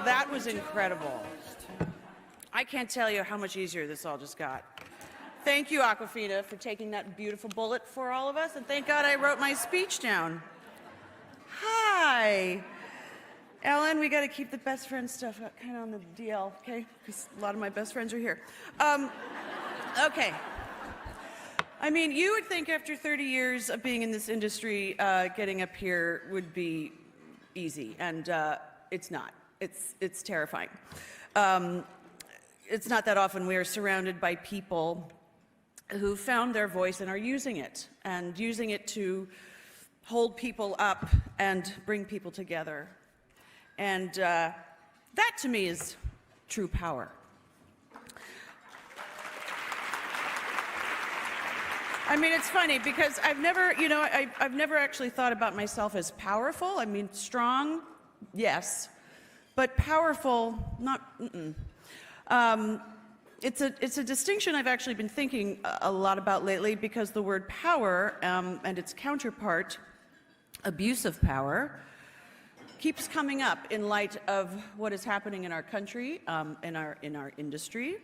That was incredible. I can't tell you how much easier this all just got. Thank you, Aquafina, for taking that beautiful bullet for all of us, and thank God I wrote my speech down. Hi. Ellen, we got to keep the best friend stuff kind of on the DL, okay? Because a lot of my best friends are here. Okay. I mean, you would think after 30 years of being in this industry, getting up here would be easy, and it's not. It's terrifying. It's not that often we are surrounded by people who found their voice and are using it to hold people up and bring people together. And that to me is true power. I mean, it's funny because I've never actually thought about myself as powerful. I mean, strong, yes, but powerful, not. It's a distinction I've actually been thinking a lot about lately because the word power and its counterpart, abuse of power, keeps coming up in light of what is happening in our country, in our industry,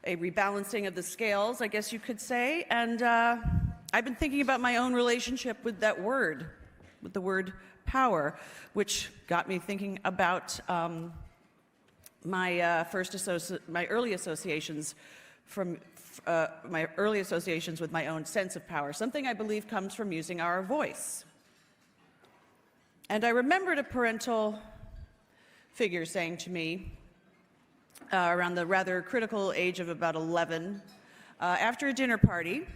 a rebalancing of the scales, I guess you could say. And I've been thinking about my own relationship with that word, with the word power, which got me thinking about my early associations with my own sense of power, something I believe comes from using our voice. And I remembered a parental figure saying to me, around the rather critical age of about 11, after a dinner party,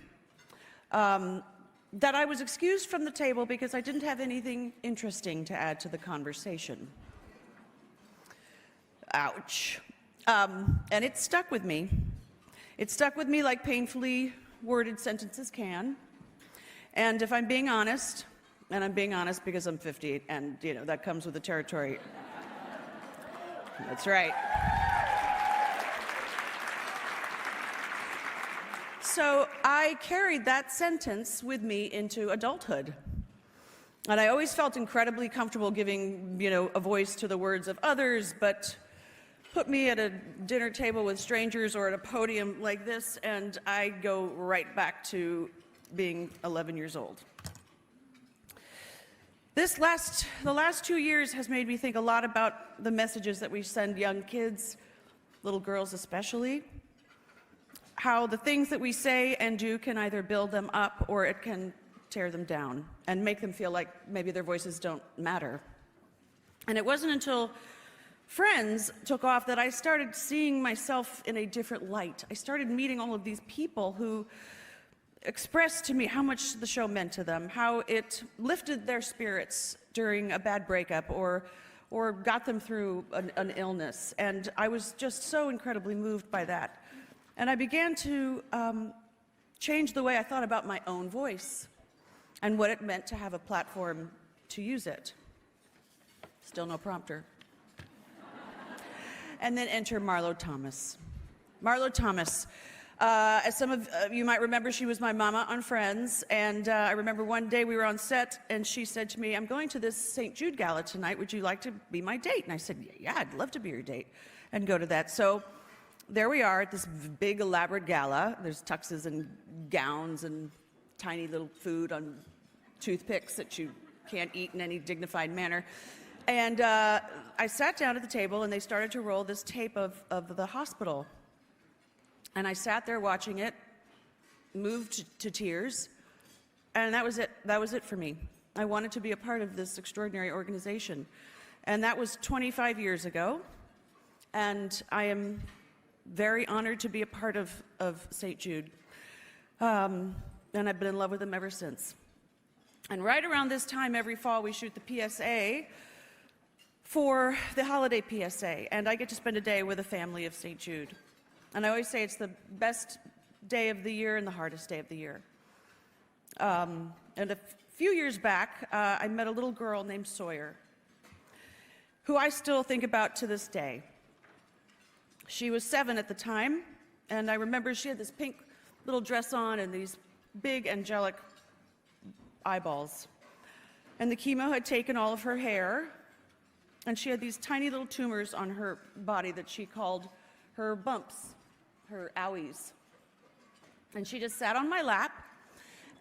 that I was excused from the table because I didn't have anything interesting to add to the conversation. Ouch. And it stuck with me. It stuck with me like painfully worded sentences can. And if I'm being honest, and I'm being honest because I'm 50, and that comes with the territory. That's right. So I carried that sentence with me into adulthood. And I always felt incredibly comfortable giving, a voice to the words of others, but put me at a dinner table with strangers or at a podium like this, and I go right back to being 11 years old. The last 2 years has made me think a lot about the messages that we send young kids, little girls especially, how the things that we say and do can either build them up or it can tear them down and make them feel like maybe their voices don't matter. And it wasn't until Friends took off that I started seeing myself in a different light. I started meeting all of these people who expressed to me how much the show meant to them, how it lifted their spirits during a bad breakup or got them through an illness. And I was just so incredibly moved by that. And I began to change the way I thought about my own voice and what it meant to have a platform to use it. Still no prompter. And then enter Marlo Thomas. Marlo Thomas, as some of you might remember, she was my mama on Friends, and I remember one day we were on set, and she said to me, "I'm going to this St. Jude gala tonight. Would you like to be my date?" And I said, "Yeah, I'd love to be your date," and go to that. So there we are at this big, elaborate gala. There's tuxes and gowns and tiny little food on toothpicks that you can't eat in any dignified manner. And I sat down at the table, and they started to roll this tape of the hospital. And I sat there watching it, moved to tears, and that was it. That was it for me. I wanted to be a part of this extraordinary organization. And that was 25 years ago, and I am very honored to be a part of St. Jude. And I've been in love with them ever since. And right around this time, every fall, we shoot the PSA for the holiday PSA, and I get to spend a day with a family of St. Jude. And I always say it's the best day of the year and the hardest day of the year. And a few years back, I met a little girl named Sawyer, who I still think about to this day. She was 7 at the time, and I remember she had this pink little dress on and these big angelic eyeballs. And the chemo had taken all of her hair, And she had these tiny little tumors on her body that she called her bumps, her owies. And she just sat on my lap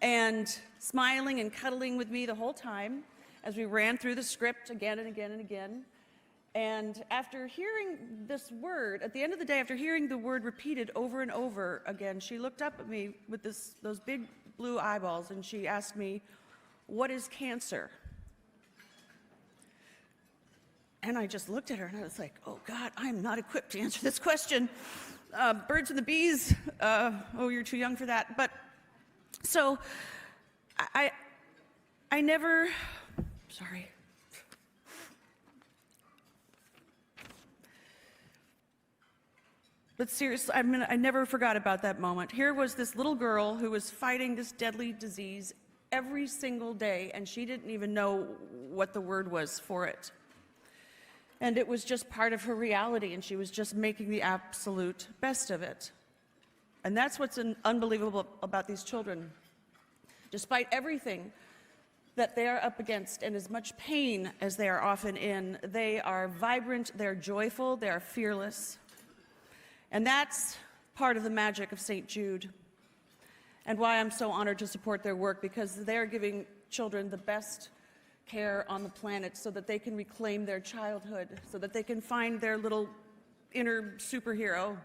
and smiling and cuddling with me the whole time as we ran through the script again and again and again. And after hearing this word, at the end of the day, after hearing the word repeated over and over again, she looked up at me with those big blue eyeballs and she asked me, "What is cancer?" And I just looked at her and I was like, oh God, I'm not equipped to answer this question. Birds and the bees, oh, you're too young for that. But so I never, sorry. But seriously, I never forgot about that moment. Here was this little girl who was fighting this deadly disease every single day, and she didn't even know what the word was for it. And it was just part of her reality, and she was just making the absolute best of it. And that's what's unbelievable about these children. Despite everything that they are up against and as much pain as they are often in, they are vibrant, they're joyful, they're fearless. And that's part of the magic of St. Jude, and why I'm so honored to support their work, because they're giving children the best care on the planet so that they can reclaim their childhood, so that they can find their little inner superhero.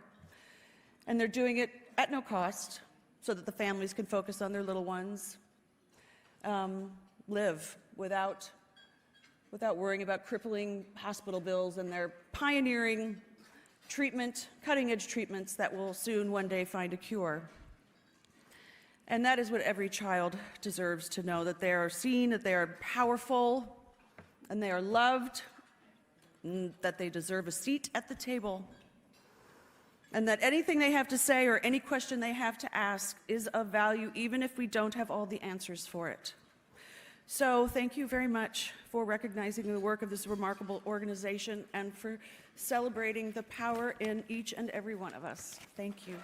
And they're doing it at no cost so that the families can focus on their little ones, live without worrying about crippling hospital bills, and they're pioneering treatment, cutting-edge treatments that will soon one day find a cure. And that is what every child deserves to know, that they are seen, that they are powerful, and they are loved, and that they deserve a seat at the table, and that anything they have to say or any question they have to ask is of value, even if we don't have all the answers for it. So thank you very much for recognizing the work of this remarkable organization and for celebrating the power in each and every one of us. Thank you.